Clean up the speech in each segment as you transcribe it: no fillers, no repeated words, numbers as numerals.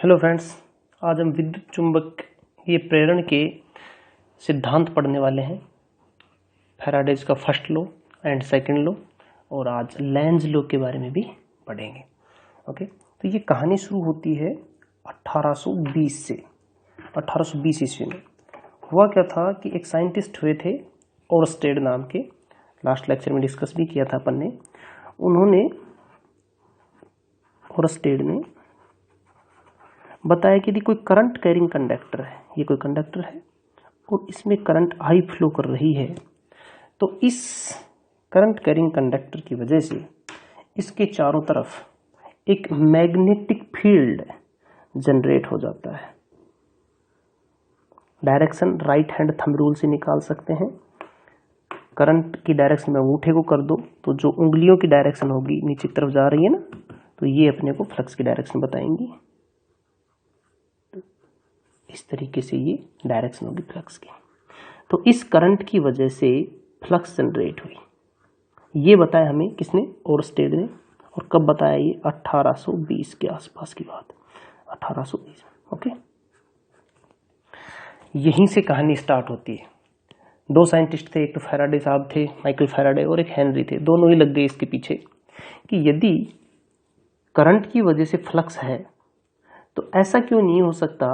Hello friends, आज हम विद्युत चुंबकीय प्रेरण के सिद्धांत पढ़ने वाले हैं। फैराडेज का first law and second law, और आज लेंज लॉ के बारे में भी पढ़ेंगे। ओके, तो ये कहानी शुरू होती है 1820 से। 1820 ईस्वी में हुआ क्या था कि एक साइंटिस्ट हुए थे ओरस्टेड नाम के, लास्ट लेक्चर में डिस्कस भी किया था अपन ने। उन्होंने ओरस्टेड ने बताया कि यदि कोई करंट कैरिंग कंडक्टर है, ये कोई कंडक्टर है और इसमें करंट आई फ्लो कर रही है, तो इस करंट कैरिंग कंडक्टर की वजह से इसके चारों तरफ एक मैग्नेटिक फील्ड जनरेट हो जाता है। Direction right hand thumb rule से निकाल सकते हैं। करंट की डायरेक्शन में अंगूठे को कर दो तो जो उंगलियों की डायरेक्शन होगी नीचे की तरफ जा रही है ना, तो ये अपने को फ्लक्स की डायरेक्शन बताएंगी। इस तरीके से ये डायरेक्शन होगी फ्लक्स की। तो इस करंट की वजह से फ्लक्स जनरेट हुई। ये बताया हमें किसने? ओरस्टेड ने। और कब बताया? ये 1820 के आसपास की बात, 1820। ओके, यहीं से कहानी स्टार्ट होती है। दो साइंटिस्ट थे, एक तो फैराडे साहब थे, माइकल फैराडे, और एक हेनरी थे। दोनों ही लग गए इसके पीछे कि यदि करंट की वजह से फ्लक्स है तो ऐसा क्यों नहीं हो सकता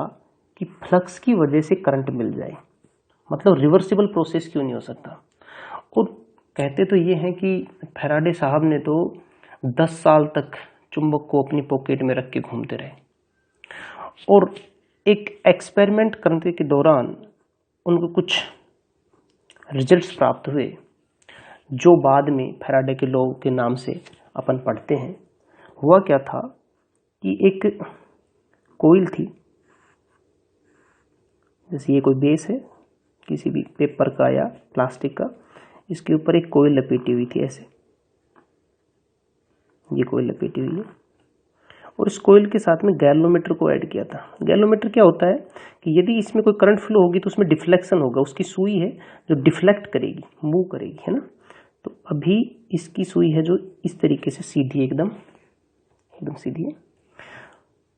कि फ्लक्स की वजह से करंट मिल जाए, मतलब रिवर्सिबल प्रोसेस क्यों नहीं हो सकता। और कहते तो ये हैं कि फैराडे साहब ने तो 10 साल तक चुंबक को अपनी पॉकेट में रख के घूमते रहे, और एक एक्सपेरिमेंट करने के दौरान उनको कुछ रिजल्ट्स प्राप्त हुए, जो बाद में फैराडे के लॉ के नाम से अपन पढ़ते हैं। हुआ क्या था कि एक कोइल थी, जैसे ये कोई बेस है किसी भी पेपर का या प्लास्टिक का, इसके ऊपर एक कोइल लपेटी हुई थी। ऐसे ये कोइल लपेटी हुई है, और इस कोइल के साथ में गैल्वेनोमीटर को ऐड किया था। गैल्वेनोमीटर क्या होता है कि यदि इसमें कोई करंट फ्लो होगी तो उसमें डिफ्लेक्शन होगा। उसकी सुई है जो डिफ्लेक्ट करेगी, मूव करेगी, है ना। तो अभी इसकी सुई है जो इस तरीके से सीधी, एकदम सीधी है।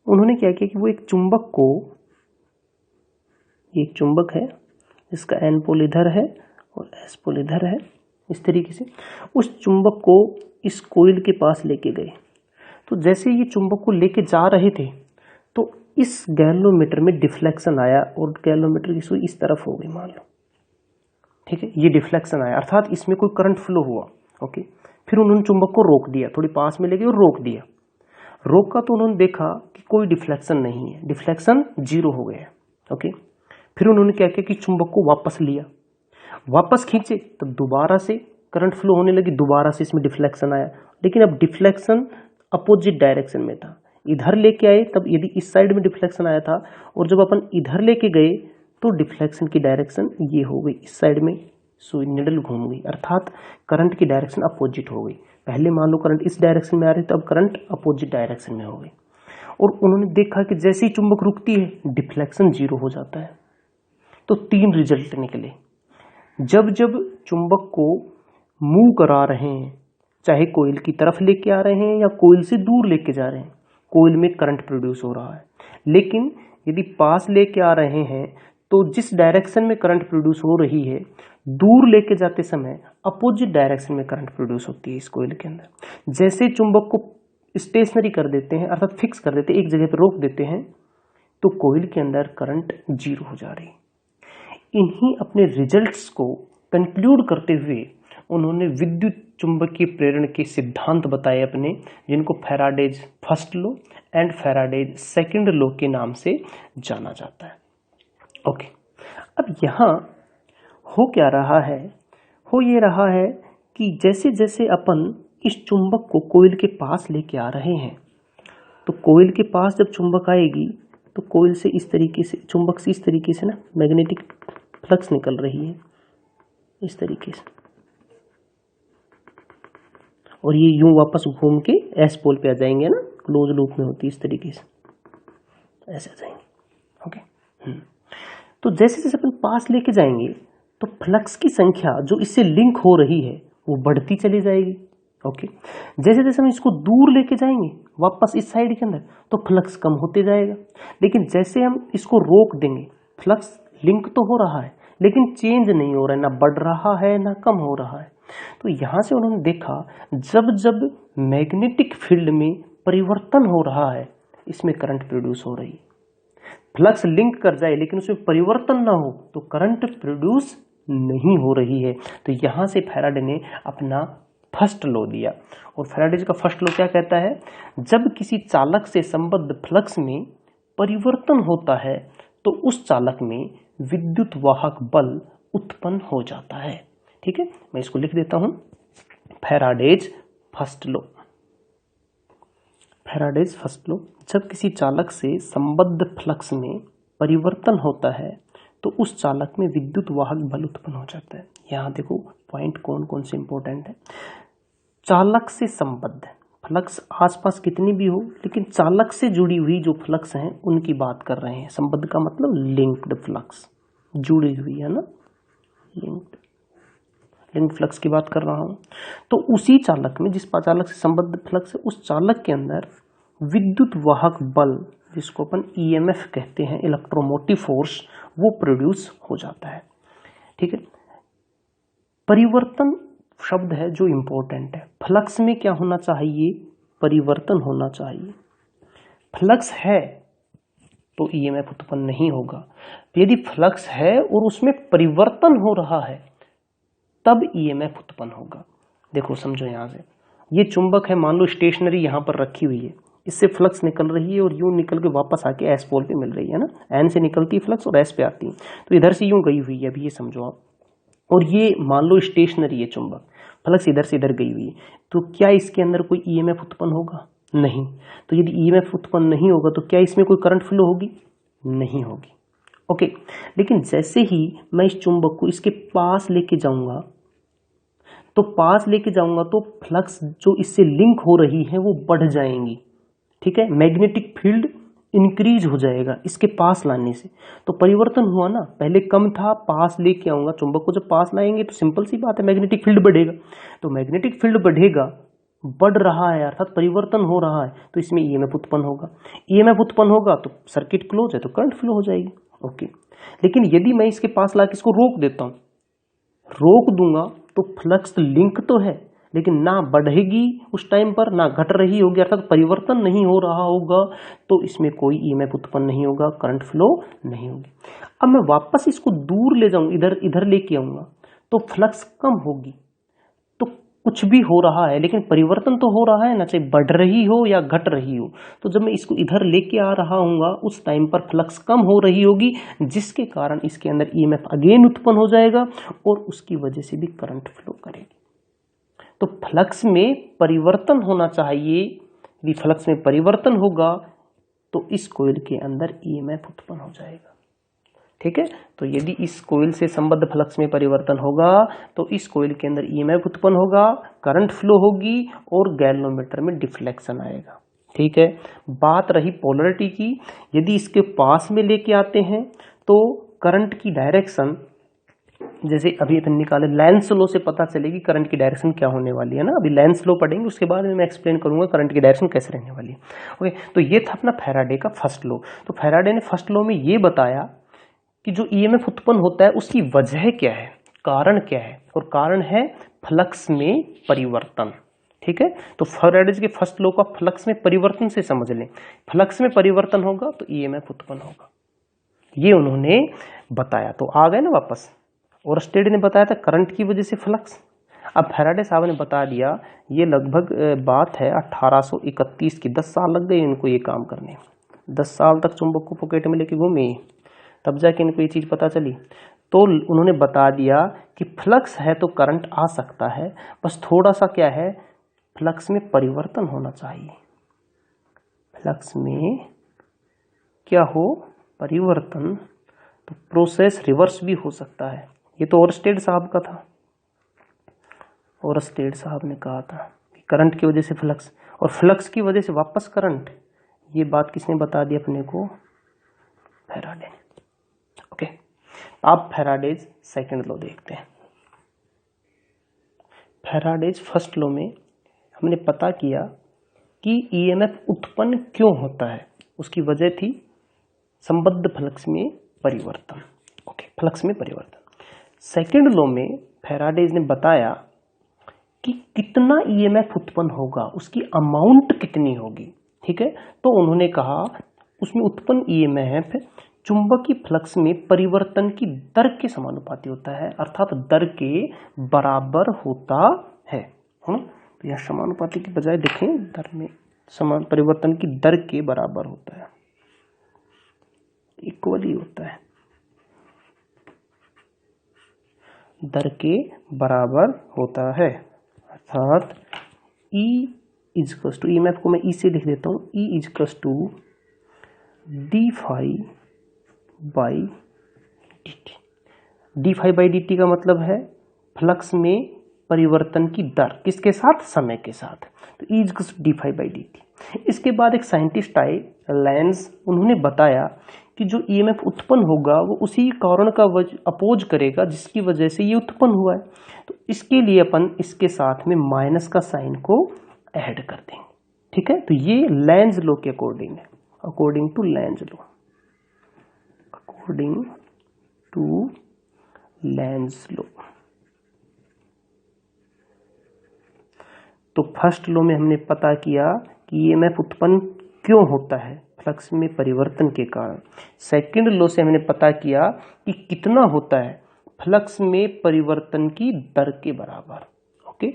उन्होंने क्या किया कि वो एक चुंबक को, ये एक चुंबक है जिसका एन पोल इधर है और एस पोल इधर है, इस तरीके से उस चुंबक को इस कोइल के पास लेके गए। तो जैसे ये चुंबक को लेके जा रहे थे तो इस गैल्वेनोमीटर में डिफ्लेक्शन आया और गैल्वेनोमीटर की सुई इस तरफ हो गई, मान लो, ठीक है। ये डिफ्लेक्शन आया अर्थात इसमें कोई करंट फ्लो हुआ। ओके, फिर उन्होंने चुंबक को रोक दिया, थोड़ी पास में ले गए और रोक दिया। रोका तो उन्होंने देखा कि कोई डिफ्लेक्शन नहीं है, डिफ्लेक्शन 0 हो गया। ओके, फिर उन्होंने क्या किया कि चुंबक को वापस लिया, वापस खींचे तो दोबारा से करंट फ्लो होने लगी, दोबारा से इसमें डिफ्लेक्शन आया। लेकिन अब डिफ्लेक्शन अपोजिट डायरेक्शन में था। इधर लेके आए तब यदि इस साइड में डिफ्लेक्शन आया था, और जब अपन इधर लेके गए तो डिफ्लेक्शन की डायरेक्शन ये हो गई, इस साइड में सुई निडल घूम गई, अर्थात करंट की डायरेक्शन अपोजिट हो गई। पहले मान लो करंट इस डायरेक्शन में आ रही, तब करंट अपोजिट डायरेक्शन में हो गई। और उन्होंने देखा कि जैसे ही चुंबक रुकती है डिफ्लेक्शन 0 हो जाता है। तो 3 रिजल्ट निकले। जब जब चुंबक को मूव करा रहे हैं, चाहे कोइल की तरफ लेके आ रहे हैं या कोइल से दूर लेके जा रहे हैं, कोइल में करंट प्रोड्यूस हो रहा है। लेकिन यदि पास लेके आ रहे हैं तो जिस डायरेक्शन में करंट प्रोड्यूस हो रही है, दूर लेके जाते समय अपोजिट डायरेक्शन में करंट प्रोड्यूस होती है इस कोइल के अंदर। जैसे चुंबक को स्टेशनरी कर देते हैं, अर्थात फिक्स कर देते हैं, एक जगह पर रोक देते हैं, तो कोइल के अंदर करंट 0 हो जा रही। इन्हीं अपने रिजल्ट्स को कंक्लूड करते हुए उन्होंने विद्युत चुंबकीय प्रेरण के सिद्धांत बताए अपने, जिनको Faraday's first law and Faraday's second law के नाम से जाना जाता है। ओके, अब यहाँ हो क्या रहा है? हो ये रहा है कि जैसे जैसे अपन इस चुंबक को कोइल के पास लेके आ रहे हैं, तो कोइल के पास जब चुंबक आएगी तो कोइल से इस तरीके से, चुंबक से इस तरीके से ना मैग्नेटिक फ्लक्स निकल रही है, इस तरीके से, और ये यूं वापस घूम के एस पोल पे आ जाएंगे ना, क्लोज लूप में होती है, इस तरीके से ऐसे आ जाएंगे। ओके, तो जैसे जैसे अपन पास लेके जाएंगे तो फ्लक्स की संख्या जो इससे लिंक हो रही है वो बढ़ती चली जाएगी। ओके, जैसे जैसे हम इसको दूर लेके जाएंगे वापस इस साइड के अंदर, तो फ्लक्स कम होते जाएगा। लेकिन जैसे हम इसको रोक देंगे, फ्लक्स लिंक तो हो रहा है लेकिन चेंज नहीं हो रहा है, ना बढ़ रहा है ना कम हो रहा है। तो यहां से उन्होंने देखा जब जब मैग्नेटिक फील्ड में परिवर्तन हो रहा है, इसमें करंट प्रोड्यूस हो रही है। फ्लक्स लिंक कर जाए लेकिन उसमें परिवर्तन ना हो तो करंट प्रोड्यूस नहीं हो रही है। तो यहां से फैराडे ने अपना फर्स्ट लॉ दिया। और फैराडे का फर्स्ट लॉ क्या कहता है? जब किसी चालक से संबद्ध फ्लक्स में परिवर्तन होता है तो उस चालक में विद्युत वाहक बल उत्पन्न हो जाता है। ठीक है, मैं इसको लिख देता हूं, Faraday's first law. Faraday's first law, जब किसी चालक से संबद्ध फ्लक्स में परिवर्तन होता है तो उस चालक में विद्युत वाहक बल उत्पन्न हो जाता है। यहां देखो पॉइंट कौन कौन से इंपॉर्टेंट है। चालक से संबद्ध, फ्लक्स आसपास कितनी भी हो लेकिन चालक से जुड़ी हुई जो फ्लक्स हैं उनकी बात कर रहे हैं। संबद्ध का मतलब लिंक्ड फ्लक्स, जुड़ी हुई है ना, लिंक्ड फ्लक्स की बात कर रहा हूं। तो उसी चालक में, जिस चालक से संबद्ध फ्लक्स है, उस चालक के अंदर विद्युत वाहक बल, जिसको अपन ईएमएफ कहते हैं, इलेक्ट्रोमोटिव फोर्स, वो प्रोड्यूस हो जाता है। ठीक है, परिवर्तन शब्द है जो इंपॉर्टेंट है। फ्लक्स में क्या होना चाहिए? परिवर्तन होना चाहिए। फ्लक्स है तो ईएमएफ उत्पन्न नहीं होगा। यदि फ्लक्स है और उसमें परिवर्तन हो रहा है तब ईएमएफ उत्पन्न होगा। देखो समझो, यहां से ये चुंबक है, मान लो स्टेशनरी यहां पर रखी हुई है, इससे फ्लक्स निकल रही है और यूं निकल के वापस आके एस पोल पे मिल रही है ना। एन से निकलती है फ्लक्स और एस पे आती है, तो इधर से यूं गई हुई है, अभी ये समझो आप। और ये मान लो स्टेशनरी है चुंबक, फ्लक्स इधर से इधर गई हुई है, तो क्या इसके अंदर कोई ईएमएफ उत्पन्न होगा? नहीं। तो यदि ईएमएफ उत्पन्न नहीं होगा तो क्या इसमें कोई करंट फ्लो होगी? नहीं होगी। ओके, लेकिन जैसे ही मैं इस चुंबक को इसके पास लेके जाऊंगा तो फ्लक्स जो इससे लिंक हो रही है वो बढ़ जाएंगी। ठीक है, मैग्नेटिक फील्ड इंक्रीज हो जाएगा इसके पास लाने से। तो परिवर्तन हुआ ना, पहले कम था, पास लेके आऊंगा, चुंबक को जब पास लाएंगे तो सिंपल सी बात है, मैग्नेटिक फील्ड बढ़ेगा। तो मैग्नेटिक फील्ड बढ़ेगा, बढ़ रहा है अर्थात परिवर्तन हो रहा है, तो इसमें ईएमएफ उत्पन्न होगा। ईएमएफ उत्पन्न होगा तो सर्किट क्लोज है, तो करंट फ्लो हो जाएगी। ओके, लेकिन यदि मैं इसके पास लाके इसको रोक देता हूं, रोक दूंगा तो फ्लक्स लिंक तो है लेकिन ना बढ़ेगी उस टाइम पर, ना घट रही होगी, अर्थात परिवर्तन नहीं हो रहा होगा, तो इसमें कोई ईएमएफ उत्पन्न नहीं होगा, करंट फ्लो नहीं होगी। अब मैं वापस इसको दूर ले जाऊं, इधर लेके आऊंगा, तो फ्लक्स कम होगी। तो कुछ भी हो रहा है लेकिन परिवर्तन तो हो रहा है ना, चाहे बढ़ रही हो या घट रही हो। तो जब मैं इसको इधर लेके आ रहा हूँगा उस टाइम पर फ्लक्स कम हो रही होगी, जिसके कारण इसके अंदर ईएमएफ अगेन उत्पन्न हो जाएगा और उसकी वजह से भी करंट फ्लो करेगी। तो फ्लक्स में परिवर्तन होना चाहिए। यदि फ्लक्स में परिवर्तन होगा तो इस कॉइल के अंदर ईएमएफ उत्पन्न हो जाएगा। ठीक है, तो यदि इस कॉइल से संबद्ध फ्लक्स में परिवर्तन होगा तो इस कॉइल के अंदर ईएमएफ उत्पन्न होगा, करंट फ्लो होगी और गैल्वेनोमीटर में डिफ्लेक्शन आएगा। ठीक है, बात रही पोलरिटी की। यदि इसके पास में लेके आते हैं तो करंट की डायरेक्शन, जैसे अभी अपन निकाले लेंस लॉ से पता चलेगी करंट की डायरेक्शन क्या होने वाली है ना। अभी लेंस लॉ पढ़ेंगे, उसके बाद में मैं एक्सप्लेन करूंगा करंट की डायरेक्शन कैसे रहने वाली है। ओके, तो ये था अपना फैराडे का फर्स्ट लॉ। तो फैराडे ने फर्स्ट लॉ में ये बताया कि जो ईएमएफ उत्पन्न होता है उसकी वजह क्या है, कारण क्या है, और कारण है फ्लक्स में परिवर्तन। ठीक है, तो फैराडे के फर्स्ट लॉ का फ्लक्स में परिवर्तन से समझ लें। फ्लक्स में परिवर्तन होगा तो ईएमएफ उत्पन्न होगा, ये उन्होंने बताया। तो आ गए ना वापस। और स्टेड ने बताया था करंट की वजह से फ्लक्स। अब फैराडे साहब ने बता दिया, ये लगभग बात है 1831 की। 10 साल लग गए इनको ये काम करने। 10 साल तक चुंबक को पॉकेट में लेके घूमे, तब जाके इनको ये चीज पता चली। तो उन्होंने बता दिया कि फ्लक्स है तो करंट आ सकता है, बस थोड़ा सा क्या है, फ्लक्स में परिवर्तन होना चाहिए। फ्लक्स में क्या हो, परिवर्तन, तो प्रोसेस रिवर्स भी हो सकता है। ये तो ओरस्टेड साहब का था। ओरस्टेड साहब ने कहा था कि करंट की वजह से फ्लक्स, और फ्लक्स की वजह से वापस करंट। ये बात किसने बता दी अपने को? फैराडे ने। ओके, अब फैराडेज सेकंड लॉ देखते हैं। फैराडेज फर्स्ट लॉ में हमने पता किया कि ईएमएफ उत्पन्न क्यों होता है, उसकी वजह थी संबद्ध फ्लक्स में परिवर्तन। ओके, फ्लक्स में परिवर्तन। सेकंड लॉ में फैराडे ने बताया कि कितना ईएमएफ उत्पन्न होगा, उसकी अमाउंट कितनी होगी। ठीक है, तो उन्होंने कहा उसमें उत्पन्न ईएमएफ चुंबकीय फ्लक्स में परिवर्तन की दर के समानुपाती होता है, अर्थात दर के बराबर होता है ना। तो यह समानुपाती की बजाय देखें, दर में समान परिवर्तन की दर के बराबर होता है, इक्वली होता है, दर के बराबर होता है, अर्थात E इजकल्स टू, ईएमएफ को मैं ई से लिख देता हूँ, E equals to D phi by D t. D phi by D t का मतलब है फ्लक्स में परिवर्तन की दर, किसके साथ, समय के साथ। तो E equals to D phi by D t. इसके बाद एक साइंटिस्ट आए लेंज, उन्होंने बताया कि जो ईएमएफ उत्पन्न होगा वो उसी कारण का अपोज करेगा जिसकी वजह से ये उत्पन्न हुआ है। तो इसके लिए अपन इसके साथ में माइनस का साइन को ऐड कर देंगे। ठीक है, तो ये लेंज लॉ के अकॉर्डिंग है, according to Lenz law, according to Lenz law. तो फर्स्ट लॉ में हमने पता किया कि ईएमएफ उत्पन्न क्यों होता है, फ्लक्स में परिवर्तन के कारण। सेकंड लॉ से हमने पता किया कि कितना होता है, फ्लक्स में परिवर्तन की दर के बराबर। ओके,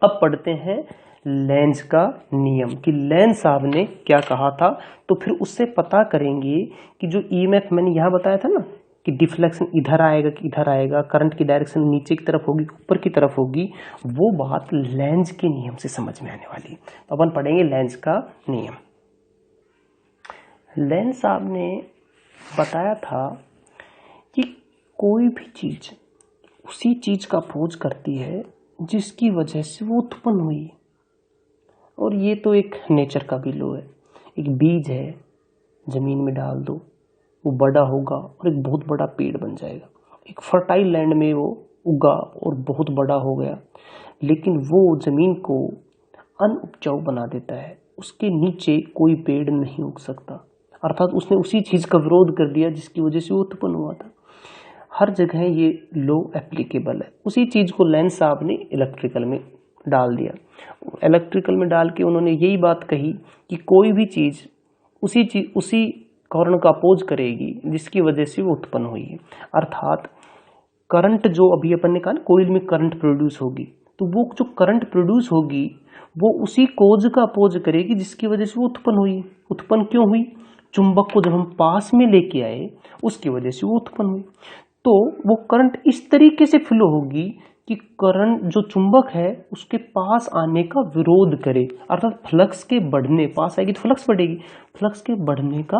अब पढ़ते हैं लेंज का नियम कि लेंज साहब ने क्या कहा था। तो फिर उससे पता करेंगे कि जो ईएमएफ मैंने यहाँ बताया था ना कि डिफ्लेक्शन इधर आएगा कि इधर आएगा, करंट की डायरेक्शन नीचे की तरफ होगी ऊपर की तरफ होगी, वो बात लेंज के नियम से समझ में आने वाली। तो अपन पढ़ेंगे लेंज का नियम। लेंज साहब ने बताया था कि कोई भी चीज उसी चीज का अपोज करती है जिसकी वजह से वो उत्पन्न हुई। और ये तो एक नेचर का भी लॉ है। एक बीज है, जमीन में डाल दो, वो बड़ा होगा और एक बहुत बड़ा पेड़ बन जाएगा। एक फर्टाइल लैंड में वो उगा और बहुत बड़ा हो गया, लेकिन वो जमीन को अनउपजाऊ बना देता है, उसके नीचे कोई पेड़ नहीं उग सकता, अर्थात उसने उसी चीज का विरोध कर दिया जिसकी वजह से वो उत्पन्न हुआ था। हर जगह ये लॉ एप्लीकेबल है। उसी चीज को लेंज साहब ने इलेक्ट्रिकल में डाल दिया। इलेक्ट्रिकल में डाल के उन्होंने यही बात कही कि कोई भी चीज उसी कारण का अपोज करेगी जिसकी वजह से वो उत्पन्न हुई है। अर्थात करंट जो अभी अपन ने कहा ना, कोइल में करंट प्रोड्यूस होगी, तो वो जो करंट प्रोड्यूस होगी वो उसी कोज का अपोज करेगी जिसकी वजह से वो उत्पन्न हुई। उत्पन्न क्यों हुई? चुंबक को जब हम पास में लेके आए उसकी वजह से वो उत्पन्न हुई। तो वो करंट इस तरीके से फ्लो होगी कि करंट जो चुंबक है उसके पास आने का विरोध करे, अर्थात फ्लक्स के बढ़ने, पास आएगी तो फ्लक्स बढ़ेगी, फ्लक्स के बढ़ने का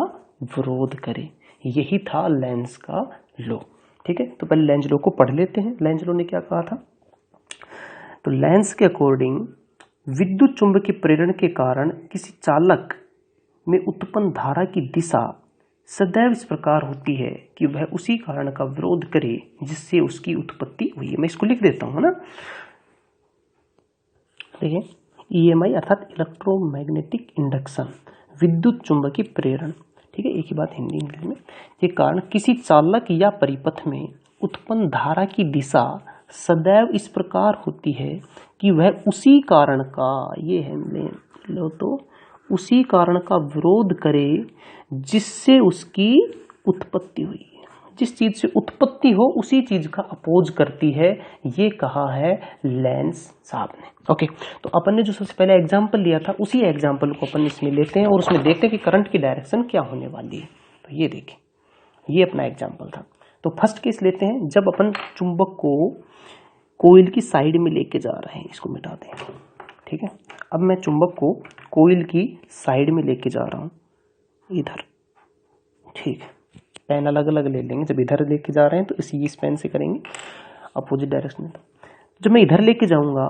विरोध करे। यही था लेंज का लॉ। ठीक है, तो पहले लेंज लॉ को पढ़ लेते हैं। लेंज लॉ ने क्या कहा था? तो लेंज के अकॉर्डिंग विद्युत चुंबकीय प्रेरण के कारण किसी चालक में उत्पन्न धारा की दिशा सदैव इस प्रकार होती है कि वह उसी कारण का विरोध करे जिससे उसकी उत्पत्ति हुई है। मैं इसको लिख देता हूं ना, देखिए ईएमआई अर्थात इलेक्ट्रोमैग्नेटिक इंडक्शन, विद्युत चुंबकीय प्रेरण। ठीक है, एक ही बात हिंदी इंग्लिश में। के कारण किसी चालक या परिपथ में उत्पन्न धारा की दिशा सदैव इस प्रकार होती है कि वह उसी कारण का, ये है लो, तो उसी कारण का विरोध करे जिससे उसकी उत्पत्ति हुई। जिस चीज से उत्पत्ति हो उसी चीज का अपोज करती है, ये कहा है लेंज साहब ने। ओके, तो अपन ने जो सबसे पहले एग्जांपल लिया था उसी एग्जांपल को अपन इसमें लेते हैं और उसमें देखते हैं कि करंट की डायरेक्शन क्या होने वाली है। तो ये देखें, ये अपना एग्जांपल था। तो फर्स्ट केस लेते हैं, जब अपन चुंबक को कोइल की साइड में लेके जा रहे हैं। इसको मिटा दें। ठीक है, अब मैं चुंबक को कोइल की साइड में लेके जा रहा हूं, इधर। ठीक है, पेन अलग अलग ले लेंगे। जब इधर लेके जा रहे हैं तो इस पेन से करेंगे अपोजिट डायरेक्शन में। जब मैं इधर लेके जाऊंगा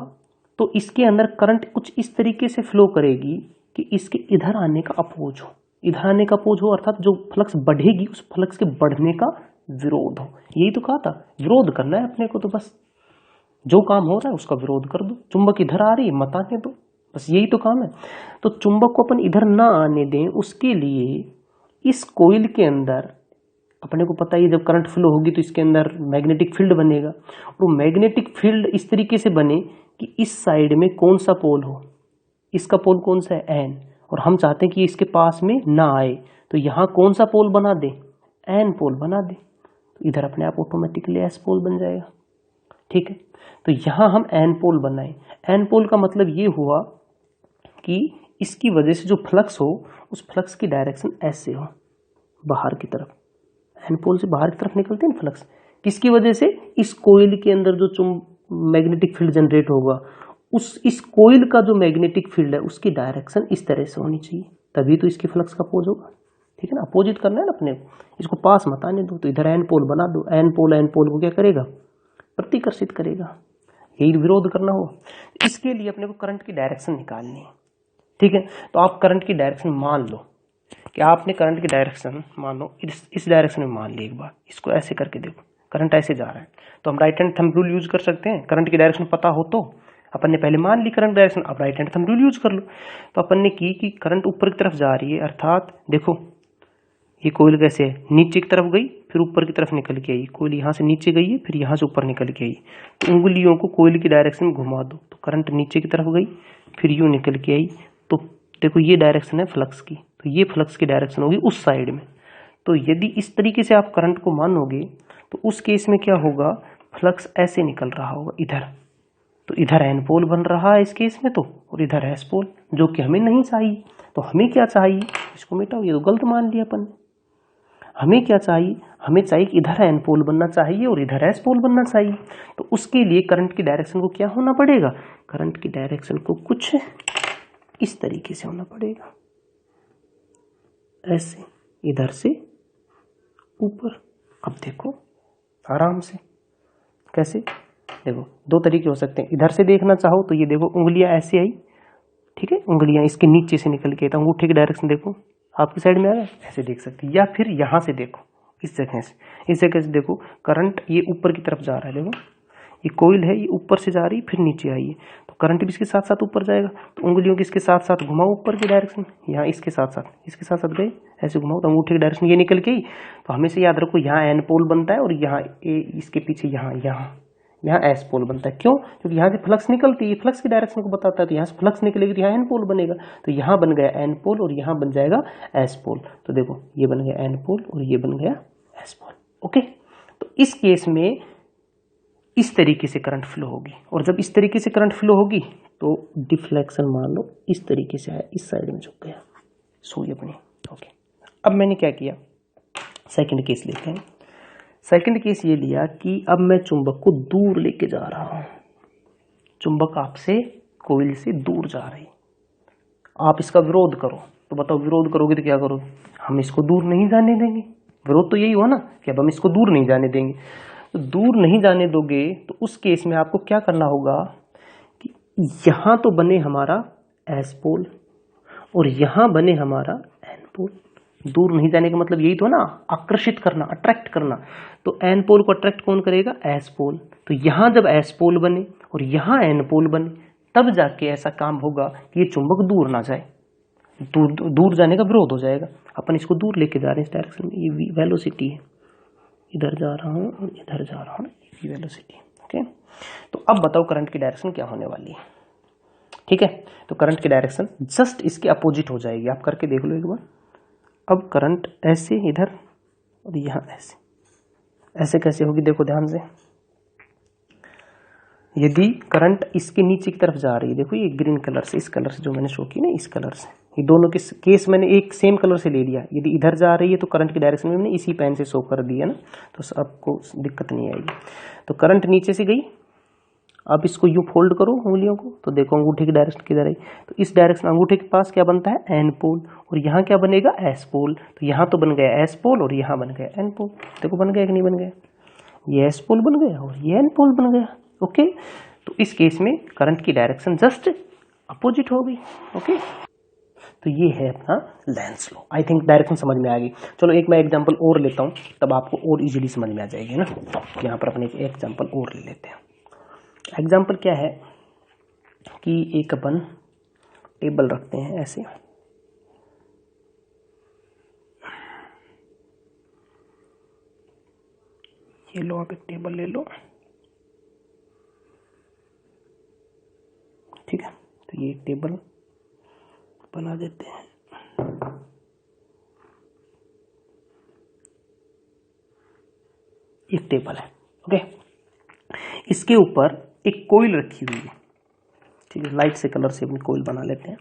तो इसके अंदर करंट कुछ इस तरीके से फ्लो करेगी कि इसके इधर आने का अपोज हो, इधर आने का अपोज हो, अर्थात जो फ्लक्स बढ़ेगी उस फ्लक्स के बढ़ने का विरोध हो। यही तो कहा था, विरोध करना है अपने को। तो बस जो काम हो रहा है उसका विरोध कर दो। चुंबक इधर आ रही है, मत आने दो, बस यही तो काम है। तो चुंबक को अपन इधर ना आने दें, उसके लिए इस कोइल के अंदर अपने को पता ही जब करंट फ्लो होगी तो इसके अंदर मैग्नेटिक फील्ड बनेगा, और वो मैग्नेटिक फील्ड इस तरीके से बने कि इस साइड में कौन सा पोल हो, इसका पोल कौन सा है, एन, और हम चाहते हैं कि इसके पास में ना आए, तो यहाँ कौन सा पोल बना दे, एन पोल बना दे, तो इधर अपने आप ऑटोमेटिकली एस पोल बन जाएगा। ठीक है, तो यहाँ हम एन पोल बनाए। एन पोल का मतलब ये हुआ कि इसकी वजह से जो फ्लक्स हो उस फ्लक्स की डायरेक्शन ऐसे हो, बाहर की तरफ। एन पोल से बाहर की तरफ निकलते हैं फ्लक्स, किसकी वजह से, इस कोइल के अंदर जो मैग्नेटिक फील्ड जनरेट होगा, इस कोइल का जो मैग्नेटिक फील्ड है उसकी डायरेक्शन इस तरह से होनी चाहिए, तभी तो इसके फ्लक्स का अपोज होगा। ठीक है ना, अपोजिट करना है ना अपने को, इसको पास मत आने दो। तो इधर एन पोल बना दो, एन पोल को क्या करेगा, प्रतिकर्षित करेगा, यही विरोध करना हो। इसके लिए अपने को करंट की डायरेक्शन निकालनी है। ठीक है, तो आप करंट की डायरेक्शन मान लो कि आपने करंट की डायरेक्शन मान लो इस डायरेक्शन में मान ली। एक बार इसको ऐसे करके देखो, करंट ऐसे जा रहा है, तो हम right hand thumb rule use कर सकते हैं। करंट की डायरेक्शन पता हो तो अपन ने पहले मान ली करंट डायरेक्शन, अब right hand thumb rule use कर लो। तो अपन ने की कि करंट ऊपर की तरफ जा रही है, अर्थात देखो ये कोइल कैसे है, नीचे की तरफ गई फिर ऊपर की तरफ निकल के आई, कोइल यहाँ से नीचे गई है फिर यहाँ से ऊपर निकल के आई। तो उंगलियों को कोइल की डायरेक्शन में घुमा दो, तो करंट नीचे की तरफ गई फिर यूँ निकल के आई। तो देखो ये डायरेक्शन है फ्लक्स की, तो ये फ्लक्स की डायरेक्शन होगी उस साइड में। तो यदि इस तरीके से आप करंट को मानोगे तो उस केस में क्या होगा, फ्लक्स ऐसे निकल रहा होगा इधर, तो इधर एन पोल बन रहा है इस केस में, तो और इधर एस पोल, जो कि हमें नहीं चाहिए। तो हमें क्या चाहिए, इसको मिटाओ, ये तो गलत मान लिया अपन। हमें क्या चाहिए, हमें चाहिए कि इधर एन पोल बनना चाहिए और इधर एस पोल बनना चाहिए। तो उसके लिए करंट की डायरेक्शन को क्या होना पड़ेगा, करंट की डायरेक्शन को कुछ इस तरीके से होना पड़ेगा, ऐसे इधर से ऊपर। अब देखो आराम से कैसे, देखो दो तरीके हो सकते हैं। इधर से देखना चाहो तो ये देखो उंगलियां ऐसे आई, ठीक है, उंगलियां इसके नीचे से निकल के, तो अंगूठे की डायरेक्शन देखो आपकी साइड में आ रहा है, ऐसे देख सकते हैं। या फिर यहाँ से देखो, इस जगह से, इस जगह से देखो, करंट ये ऊपर की तरफ जा रहा है, देखो ये कोइल है, ये ऊपर से जा रही है फिर नीचे आई है, तो करंट भी इसके साथ साथ ऊपर जाएगा। तो उंगलियों के इसके साथ साथ घुमाओ ऊपर की डायरेक्शन, यहाँ इसके साथ साथ गए, ऐसे घुमाओ तो अंगूठे की डायरेक्शन ये निकल गई। तो हमेशा याद रखो यहाँ एन पोल बनता है और यहाँ इसके पीछे यहाँ एस पोल बनता है। क्यों, क्योंकि यहाँ से फ्लक्स निकलती है, फ्लक्स की डायरेक्शन को बताता है, तो यहाँ से फ्लक्स निकलेगी तो यहाँ एन पोल बनेगा। तो यहाँ बन गया एन पोल और यहाँ बन जाएगा एस पोल। तो देखो ये बन गया एन पोल और ये बन गया एस पोल। ओके, तो इस केस में इस तरीके से करंट फ्लो होगी, और जब इस तरीके से करंट फ्लो होगी तो डिफ्लेक्शन मान लो इस तरीके से आया, इस साइड में झुक गया सुई अपनी। ओके, अब मैंने क्या किया, सेकंड केस लेते हैं। सेकंड केस ये लिया कि अब मैं चुंबक को दूर लेके जा रहा हूं, चुंबक आपसे कोइल से दूर जा रही, आप इसका विरोध करो। तो बताओ विरोध करोगे तो क्या करोगे, हम इसको दूर नहीं जाने देंगे। विरोध तो यही हुआ ना कि अब हम इसको दूर नहीं जाने देंगे। तो दूर नहीं जाने दोगे तो उस केस में आपको क्या करना होगा कि यहां तो बने हमारा एस पोल और यहां बने हमारा एन पोल। दूर नहीं जाने का मतलब यही तो है ना, आकर्षित करना, अट्रैक्ट करना। तो एन पोल को अट्रैक्ट कौन करेगा, एस पोल। तो यहां जब एस पोल बने और यहां एन पोल बने तब जाके ऐसा काम होगा कि ये चुंबक दूर ना जाए, दूर जाने का विरोध हो जाएगा। अपन इसको दूर लेके जा रहे हैं इस डायरेक्शन में, ये वेलोसिटी है, इधर जा रहा हूं और इधर जा रहा हूं, ये वेलोसिटी। ओके, तो अब बताओ करंट की डायरेक्शन क्या होने वाली है। ठीक है, तो करंट की डायरेक्शन जस्ट इसके अपोजिट हो जाएगी, आप करके देख लो एक बार। अब करंट ऐसे इधर और यहाँ ऐसे कैसे होगी, देखो ध्यान से। यदि करंट इसके नीचे की तरफ जा रही है, देखो ये ग्रीन कलर से, इस कलर से जो मैंने शो की ना, इस कलर से, ये दोनों के केस मैंने एक सेम कलर से ले लिया। यदि इधर जा रही है तो करंट की डायरेक्शन में मैंने इसी पेन से शो कर दिया ना, तो आपको दिक्कत नहीं आएगी। तो करंट नीचे से गई, अब इसको यूं फोल्ड करो उंगलियों को, तो देखो अंगूठे की डायरेक्शन किधर आई, तो इस डायरेक्शन अंगूठे के पास क्या बनता है, एन पोल, और यहाँ क्या बनेगा, एस पोल। तो यहाँ तो बन गया एस पोल और यहाँ बन गया एन पोल। देखो बन गया कि नहीं बन गया, ये एस पोल बन गया और ये एन पोल बन गया। ओके, तो इस केस में करंट की डायरेक्शन जस्ट अपोजिट हो गई। ओके, तो ये है अपना Lenz law. I think direction समझ में आ गई। चलो एक मैं एग्जांपल और लेता हूँ, तब आपको और इजीली समझ में आ जाएगी ना। यहाँ पर अपने एक एग्जांपल और ले लेते हैं। एग्जाम्पल क्या है कि एक अपन टेबल रखते हैं ऐसे, ये लो आप एक टेबल ले लो, ठीक है। तो ये टेबल बना देते हैं, एक टेबल है, ओके। इसके ऊपर एक कोइल रखी हुई है, ठीक है। लाइट से कलर से अपनी कोइल बना लेते हैं।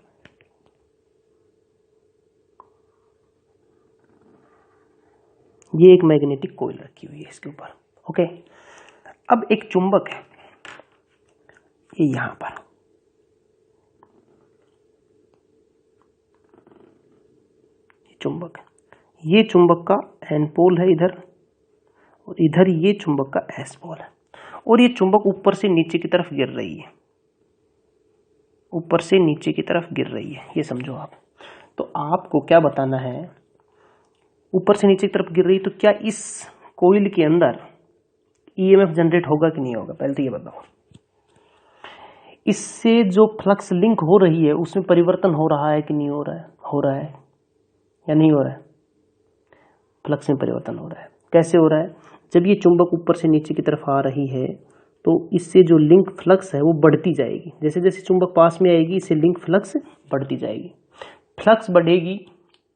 ये एक मैग्नेटिक कोइल रखी हुई है इसके ऊपर, ओके। अब एक चुंबक है, ये यहां पर, ये चुंबक है, ये चुंबक का एन पोल है इधर, और इधर ये चुंबक का एस पोल है। और ये चुंबक ऊपर से नीचे की तरफ गिर रही है, ऊपर से नीचे की तरफ गिर रही है, ये समझो आप। तो आपको क्या बताना है, ऊपर से नीचे की तरफ गिर रही है, तो क्या इस कोइल के अंदर ईएमएफ जनरेट होगा कि नहीं होगा, पहले तो ये बताओ। इससे जो फ्लक्स लिंक हो रही है उसमें परिवर्तन हो रहा है कि नहीं हो रहा है, हो रहा है या नहीं हो रहा है? फ्लक्स में परिवर्तन हो रहा है। कैसे हो रहा है? जब ये चुंबक ऊपर से नीचे की तरफ आ रही है तो इससे जो लिंक फ्लक्स है वो बढ़ती जाएगी, जैसे जैसे चुंबक पास में आएगी इससे लिंक फ्लक्स बढ़ती जाएगी। फ्लक्स बढ़ेगी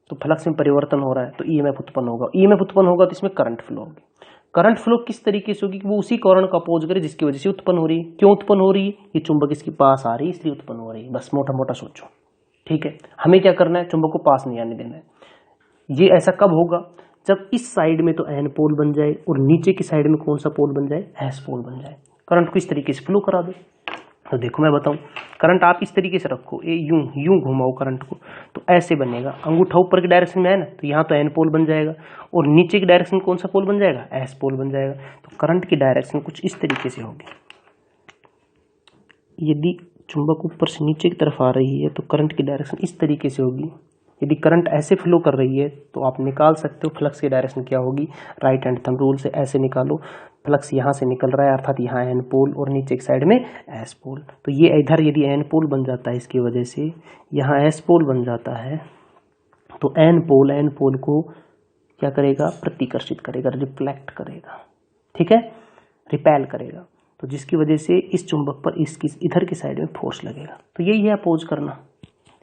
तो फ्लक्स में परिवर्तन हो रहा है तो ईएमएफ उत्पन्न होगा, ईएमएफ उत्पन्न होगा तो इसमें करंट फ्लो होगी। करंट फ्लो किस तरीके से होगी कि वो उसी कारण का अपोज करे जिसकी वजह से उत्पन्न हो रही है। क्यों उत्पन्न हो रही है? ये चुंबक इसके पास आ रही है इसलिए उत्पन्न हो रही है, बस मोटा मोटा सोचो, ठीक है। हमें क्या करना है, चुंबक को पास नहीं आने देना है। ये ऐसा कब होगा? जब इस साइड में तो एन पोल बन जाए और नीचे की साइड में कौन सा पोल बन जाए, एस पोल बन जाए। करंट को इस तरीके से फ्लो करा दो। तो देखो मैं बताऊं, करंट आप इस तरीके से रखो, ये यूं यूं घुमाओ करंट को, तो ऐसे बनेगा। अंगूठा ऊपर की डायरेक्शन में है ना, तो यहाँ तो एन पोल बन जाएगा, और नीचे की डायरेक्शन कौन सा पोल बन जाएगा, एस पोल बन जाएगा। तो करंट की डायरेक्शन कुछ इस तरीके से होगी। यदि चुंबक ऊपर से नीचे की तरफ आ रही है तो करंट की डायरेक्शन इस तरीके से होगी। यदि करंट ऐसे फ्लो कर रही है तो आप निकाल सकते हो फ्लक्स की डायरेक्शन क्या होगी, राइट हैंड थंब रूल से ऐसे निकालो। फ्लक्स यहाँ से निकल रहा है अर्थात यहाँ एन पोल और नीचे की साइड में एस पोल। तो ये इधर यदि एन पोल बन जाता है इसकी वजह से, यहाँ एस पोल बन जाता है, तो एन पोल को क्या करेगा, प्रतिकर्षित करेगा, रिफ्लेक्ट करेगा, ठीक है, रिपेल करेगा। तो जिसकी वजह से इस चुंबक पर इसकी इधर की साइड में फोर्स लगेगा। तो यही है अपोज करना,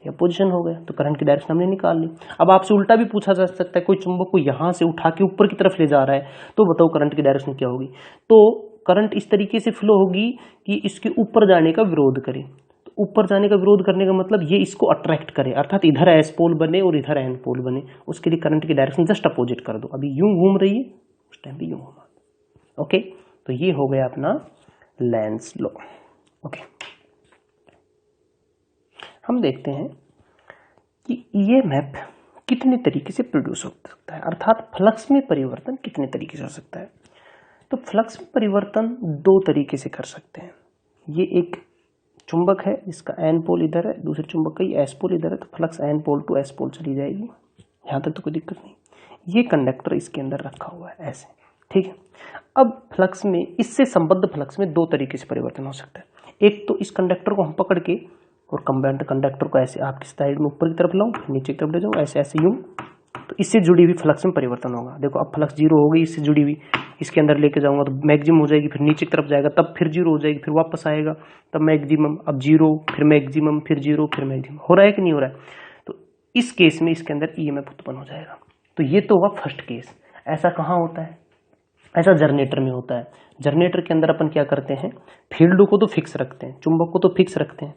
या पोजीशन हो गया। तो करंट की डायरेक्शन हमने निकाल ली। अब आपसे उल्टा भी पूछा जा सकता है, कोई चुंबक को यहाँ से उठा के ऊपर की तरफ ले जा रहा है, तो बताओ करंट की डायरेक्शन क्या होगी। तो करंट इस तरीके से फ्लो होगी कि इसके ऊपर जाने का विरोध करे। तो ऊपर जाने का विरोध करने का मतलब ये इसको अट्रैक्ट करे, अर्थात इधर एस पोल बने और इधर एन पोल बने। उसके लिए करंट की डायरेक्शन जस्ट अपोजिट कर दो। अभी यूं घूम रही है, उस टाइम भी यूं घूमा। ओके, तो ये हो गया अपना लेंस लॉ। ओके, हम देखते हैं कि ईएमएफ कितने तरीके से प्रोड्यूस हो सकता है, अर्थात फ्लक्स में परिवर्तन कितने तरीके से हो सकता है। तो फ्लक्स में परिवर्तन दो तरीके से कर सकते हैं। ये एक चुंबक है जिसका एन पोल इधर है, दूसरे चुंबक का ये एस पोल इधर है, तो flux N pole to S pole चली जाएगी, यहाँ तक तो कोई दिक्कत नहीं। ये कंडक्टर इसके अंदर रखा हुआ है ऐसे, ठीक है। अब फ्लक्स में, इससे संबद्ध फ्लक्स में दो तरीके से परिवर्तन हो सकता है। एक तो इस कंडक्टर को हम पकड़ के और कंबाइंड कंडक्टर को ऐसे आपकी साइड में ऊपर की तरफ लाऊं, नीचे की तरफ ले जाऊं, ऐसे ऐसे यूं, तो इससे जुड़ी हुई फ्लक्स में परिवर्तन होगा। देखो अब फ्लक्स जीरो हो गई, इससे जुड़ी हुई, इसके अंदर लेके जाऊंगा तो मैक्सिमम हो जाएगी, फिर नीचे की तरफ जाएगा तब फिर जीरो हो जाएगी, फिर वापस आएगा तब मैक्सिमम, अब जीरो फिर मैक्सिमम फिर जीरो फिर मैक्सिमम। हो रहा है कि नहीं हो रहा है? तो इस केस में इसके अंदर ईएमएफ उत्पन्न हो जाएगा। तो ये तो हुआ फर्स्ट केस। ऐसा कहाँ होता है? ऐसा जनरेटर में होता है। जनरेटर के अंदर अपन क्या करते हैं, फील्ड को तो फिक्स रखते हैं, चुंबक को तो फिक्स रखते हैं,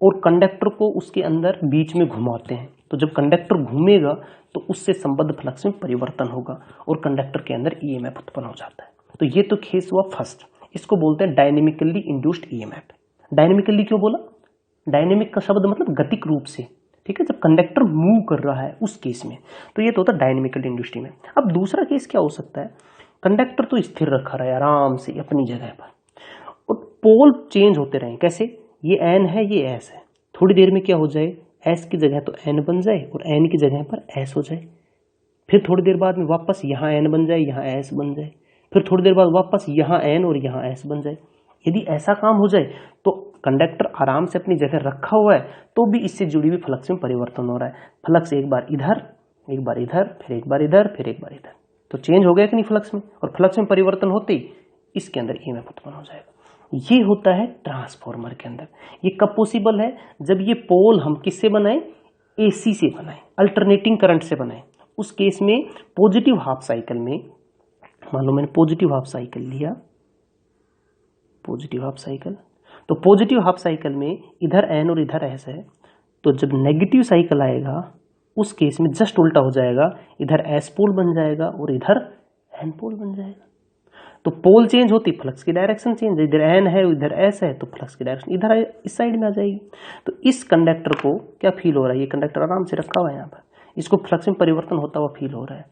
और कंडक्टर को उसके अंदर बीच में घुमाते हैं। तो जब कंडक्टर घूमेगा तो उससे संबद्ध फ्लक्स में परिवर्तन होगा और कंडक्टर के अंदर ईएमएफ उत्पन्न हो जाता है। तो ये तो केस हुआ फर्स्ट। इसको बोलते हैं डायनेमिकली इंड्यूस्ड ईएमएफ। डायनेमिकली क्यों बोला? डायनेमिक का शब्द मतलब गतिक रूप से, ठीक है, जब कंडक्टर मूव कर रहा है उस केस में। तो ये तो होता है डायनेमिकली इंड्यूस्ड ईएमएफ। अब दूसरा केस क्या हो सकता है, कंडक्टर तो स्थिर रखा रहे आराम से अपनी जगह पर, और पोल चेंज होते रहे। कैसे? ये एन है, ये एस है, थोड़ी देर में क्या हो जाए, एस की जगह तो एन बन जाए और एन की जगह पर एस हो जाए। फिर थोड़ी देर बाद में वापस यहाँ एन बन जाए, यहाँ एस बन जाए, फिर थोड़ी देर बाद वापस यहाँ एन और यहाँ एस बन जाए। यदि ऐसा काम हो जाए तो कंडक्टर आराम से अपनी जगह रखा हुआ है तो भी इससे जुड़ी हुई फ्लक्स में परिवर्तन हो रहा है। फ्लक्स एक बार इधर, एक बार इधर, फिर एक बार इधर, फिर एक बार इधर, तो चेंज हो गया कि नहीं फ्लक्स में, और फ्लक्स में परिवर्तन होते ही इसके अंदर ईएमएफ उत्पन्न हो जाएगा। ये होता है ट्रांसफॉर्मर के अंदर। ये कब पॉसिबल है? जब ये पोल हम किससे बनाएं? एसी से बनाएं, अल्टरनेटिंग करंट से बनाएं। उस केस में पॉजिटिव हाफ साइकिल में, मान लो मैंने पॉजिटिव हाफ साइकिल लिया, पॉजिटिव हाफ साइकिल, तो पॉजिटिव हाफ साइकिल में इधर एन और इधर एस है, तो जब नेगेटिव साइकिल आएगा उस केस में जस्ट उल्टा हो जाएगा, इधर एस पोल बन जाएगा और इधर एन पोल बन जाएगा। तो पोल चेंज होती, फ्लक्स की डायरेक्शन चेंज, इधर एन है इधर एस है तो फ्लक्स की डायरेक्शन इधर इस साइड में आ जाएगी। तो इस कंडक्टर को क्या फील हो रहा है? ये कंडक्टर आराम से रखा हुआ है यहाँ पर, इसको फ्लक्स में परिवर्तन होता हुआ फील हो रहा है,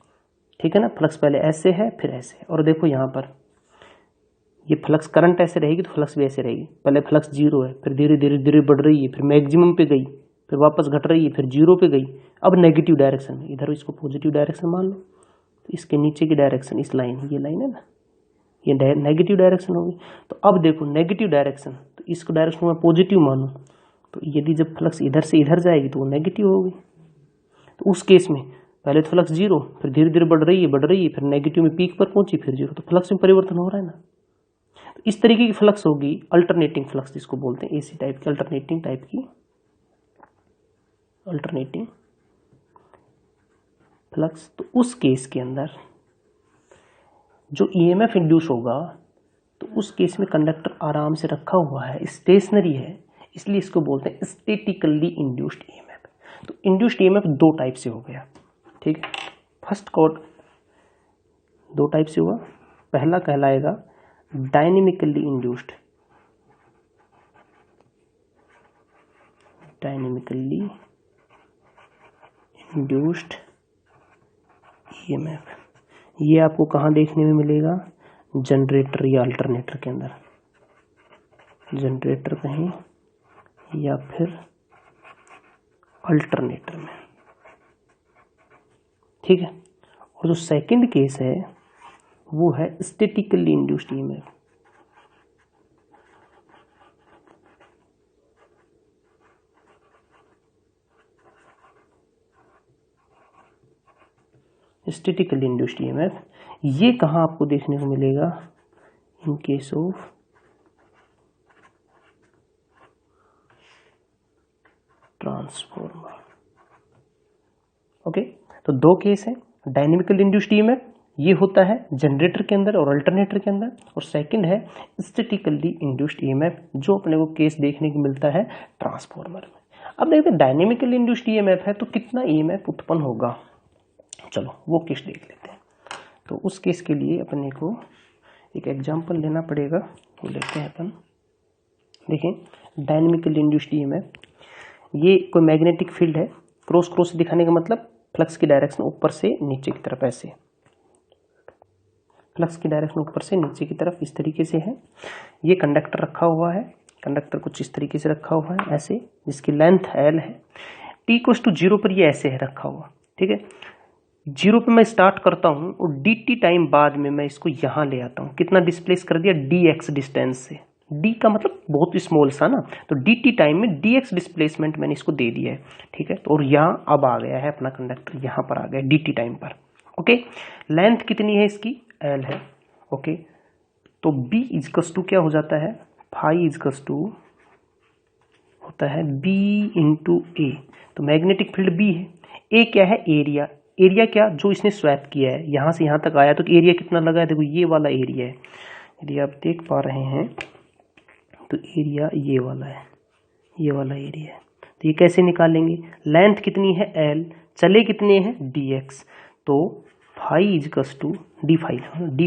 ठीक है ना। फ्लक्स पहले ऐसे है फिर ऐसे, और देखो यहाँ पर ये फ्लक्स करंट ऐसे रहेगी तो फ्लक्स भी ऐसे रहेगी। पहले फ्लक्स जीरो है, फिर धीरे धीरे धीरे बढ़ रही है, फिर मैक्सिमम पे गई, फिर वापस घट रही है, फिर जीरो पे गई, अब नेगेटिव डायरेक्शन में। इधर इसको पॉजिटिव डायरेक्शन मान लो, तो इसके नीचे की डायरेक्शन इस लाइन, ये लाइन है ना, ये नेगेटिव डायरेक्शन होगी। तो अब देखो नेगेटिव डायरेक्शन, तो इसको डायरेक्शन में पॉजिटिव मानो, तो यदि जब फ्लक्स इधर से इधर जाएगी तो वो नेगेटिव होगी। तो उस केस में पहले तो फ्लक्स जीरो, फिर धीरे धीरे बढ़ रही है, फिर नेगेटिव में पीक पर पहुंची, फिर जीरो, तो फ्लक्स में परिवर्तन हो रहा है ना। तो इस तरीके की फ्लक्स होगी अल्टरनेटिंग फ्लक्स, जिसको बोलते हैं एसी टाइप की, अल्टरनेटिंग टाइप की, अल्टरनेटिंग फ्लक्स। तो उस केस के अंदर जो ईएमएफ इंड्यूस होगा, तो उस केस में कंडक्टर आराम से रखा हुआ है, स्टेशनरी है, इसलिए इसको बोलते हैं स्टैटिकली इंड्यूस्ड ईएमएफ। तो इंड्यूस्ड ईएमएफ दो टाइप से हो गया, ठीक है। फर्स्ट कोड दो टाइप से हुआ, पहला कहलाएगा dynamically induced, dynamically induced EMF. ये आपको कहाँ देखने में मिलेगा? जनरेटर या अल्टरनेटर के अंदर, जनरेटर कहीं या फिर अल्टरनेटर में, ठीक है। और जो सेकंड केस है वो है statically induced EMF. Statically induced EMF ये कहाँ आपको देखने को मिलेगा? In case of transformer. Okay, तो दो केस है, डायनेमिकली इंड्यूस्ड ईएमएफ ये होता है जनरेटर के अंदर और अल्टरनेटर के अंदर, और सेकंड है स्टैटिकली इंड्यूस्ड ईएमएफ जो अपने को केस देखने को मिलता है ट्रांसफॉर्मर में। अब देखते हैं डायनेमिकली इंड्यूस्ड ईएमएफ है तो कितना ईएमएफ उत्पन्न होगा, चलो वो केस देख लेते हैं। तो उस केस के लिए अपने को एक एग्जांपल लेना पड़ेगा, वो लेते हैं अपन। देखिए डायनेमिकली इंड्यूस्ड ईएमएफ, ये कोई मैग्नेटिक फील्ड है, क्रॉस क्रॉस दिखाने का मतलब फ्लक्स की डायरेक्शन ऊपर से नीचे की तरफ, ऐसे फ्लक्स की डायरेक्शन ऊपर से नीचे की तरफ इस तरीके से है। ये कंडक्टर रखा हुआ है, कंडक्टर कुछ इस तरीके से रखा हुआ है ऐसे, जिसकी लेंथ एल है। टी इक्वल्स टू जीरो पर ये ऐसे है रखा हुआ, ठीक है। जीरो पे मैं स्टार्ट करता हूँ और डी टी टाइम बाद में मैं इसको यहाँ ले आता हूँ, कितना डिस्प्लेस कर दिया? डी एक्स डिस्टेंस से, डी का मतलब बहुत स्मॉल सा ना, तो डी टी टाइम में डी एक्स डिस्प्लेसमेंट मैंने इसको दे दिया है, ठीक है। तो और यहाँ अब आ गया है अपना कंडक्टर, यहाँ पर आ गया डी टी टाइम पर, ओके। लेंथ कितनी है इसकी? एल है, ओके। तो बी इजकस टू क्या हो जाता है? फाई इजकस टू होता है बी इंटू ए, तो मैग्नेटिक फील्ड बी है। ए क्या है? एरिया, एरिया क्या? जो इसने स्वैप किया है, यहाँ से यहाँ तक आया तो एरिया कितना लगा है? देखो ये वाला एरिया है, यदि आप देख पा रहे हैं तो एरिया ये वाला है, ये वाला एरिया है। तो ये कैसे निकालेंगे? लेंथ कितनी है? एल, चले कितने हैं? डी एक्स, तो phi is equals to D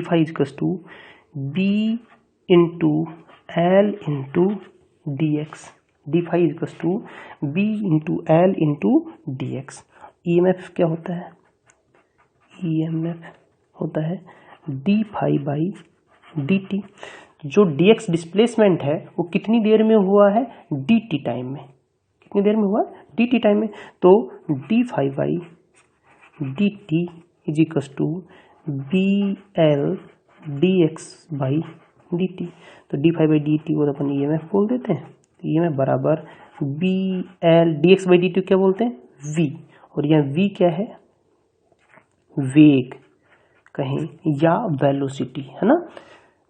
phi is equals to B into L into D X, D phi is equals to B into L into D X. EMF क्या होता है? ईएमएफ होता है D phi by D T. जो D X displacement है वो कितनी देर में हुआ है? डी टी टाइम में। कितनी देर में हुआ? डी टी टाइम में। तो D phi by D T is equals to B L D X by D T. तो D phi by D T को अपन ईएमएफ बोल देते हैं, ईएमएफ बराबर B L D X by D T क्या बोलते हैं, वी, और यहाँ वी क्या है, वेग कहें या वेलोसिटी, है ना,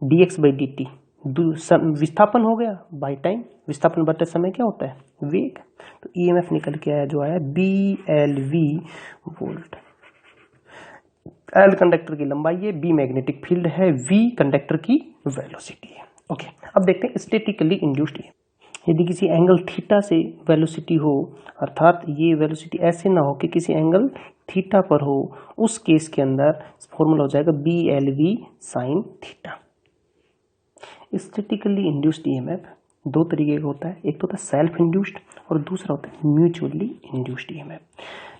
D X by D T विस्थापन हो गया बाय टाइम, विस्थापन बटे समय क्या होता है, वेग। तो ईएमएफ निकल के आया जो आया B L V volt. L conductor की लंबाई है, बी मैग्नेटिक फील्ड है, वी कंडक्टर की वेलोसिटी है। ओके, अब देखते हैं स्टैटिकली इंड्यूस्ड। यदि किसी एंगल थीटा से वेलोसिटी हो, अर्थात ये वेलोसिटी ऐसे ना हो कि किसी एंगल थीटा पर हो, उस केस के अंदर फॉर्मूला हो जाएगा B L V sine theta. Statically induced EMF दो तरीके का होता है, एक तो होता है सेल्फ इंड्यूस्ड और दूसरा होता है म्यूचुअली इंड्यूस्ड ईएमएफ।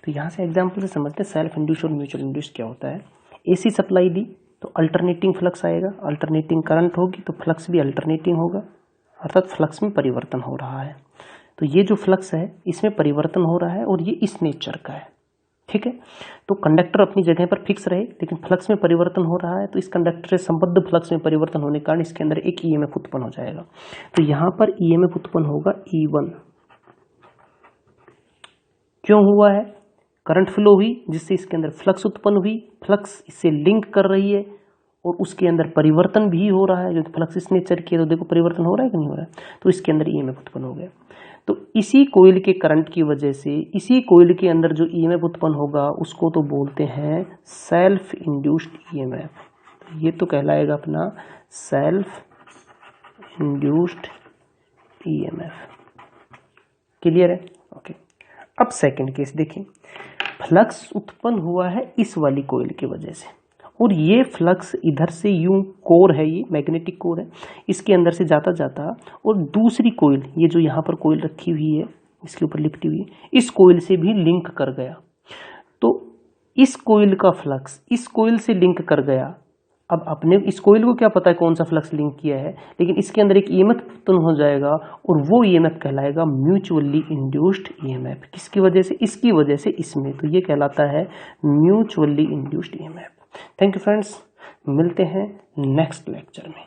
तो यहाँ से एग्जांपल से समझते हैं सेल्फ इंड्यूस्ड और म्यूचुअल इंड्यूस्ड क्या होता है। एसी सप्लाई दी तो अल्टरनेटिंग फ्लक्स आएगा, अल्टरनेटिंग करंट होगी तो फ्लक्स भी अल्टरनेटिंग होगा, अर्थात फ्लक्स में परिवर्तन हो रहा है। तो ये जो फ्लक्स है इसमें परिवर्तन हो रहा है और ये इस नेचर का है, ठीक है। तो कंडक्टर अपनी जगह पर फिक्स रहे लेकिन फ्लक्स में परिवर्तन हो रहा है, तो इस कंडक्टर से संबद्ध फ्लक्स में परिवर्तन होने के कारण इसके अंदर एक ईएमएफ उत्पन्न हो जाएगा। तो यहाँ पर ईएमएफ उत्पन्न होगा E1। क्यों हुआ है, करंट फ्लो हुई जिससे इसके अंदर फ्लक्स उत्पन्न हुई, फ्लक्स इससे लिंक कर रही है और उसके अंदर परिवर्तन भी हो रहा है, क्योंकि फ्लक्स इस नेचर की है, तो देखो परिवर्तन हो रहा है कि नहीं हो रहा है, तो इसके अंदर ईएमएफ उत्पन्न हो गया। तो इसी कोइल के करंट की वजह से इसी कोइल के अंदर जो ईएमएफ उत्पन्न होगा उसको तो बोलते हैं सेल्फ इंड्यूस्ड ईएमएफ। ये तो कहलाएगा अपना सेल्फ इंड्यूस्ड ईएमएफ। क्लियर है, ओके। अब सेकंड केस देखें, फ्लक्स उत्पन्न हुआ है इस वाली कोइल की वजह से और ये फ्लक्स इधर से यूं कोर है, ये मैग्नेटिक कोर है, इसके अंदर से जाता जाता और दूसरी कोइल, ये जो यहाँ पर कोइल रखी हुई है इसके ऊपर लिपटी हुई है, इस कोइल से भी लिंक कर गया। तो इस कोइल का फ्लक्स इस कोइल से लिंक कर गया। अब अपने इस कोइल को क्या पता है कौन सा फ्लक्स लिंक किया है, लेकिन इसके अंदर एक ईएमएफ उत्पन्न हो जाएगा और वो ईएमएफ कहलाएगा म्यूचुअली इंड्यूस्ड ईएमएफ। किसकी वजह से, इसकी वजह से इसमें, तो ये कहलाता है mutually induced EMF. Thank you friends, मिलते हैं नेक्स्ट लेक्चर में।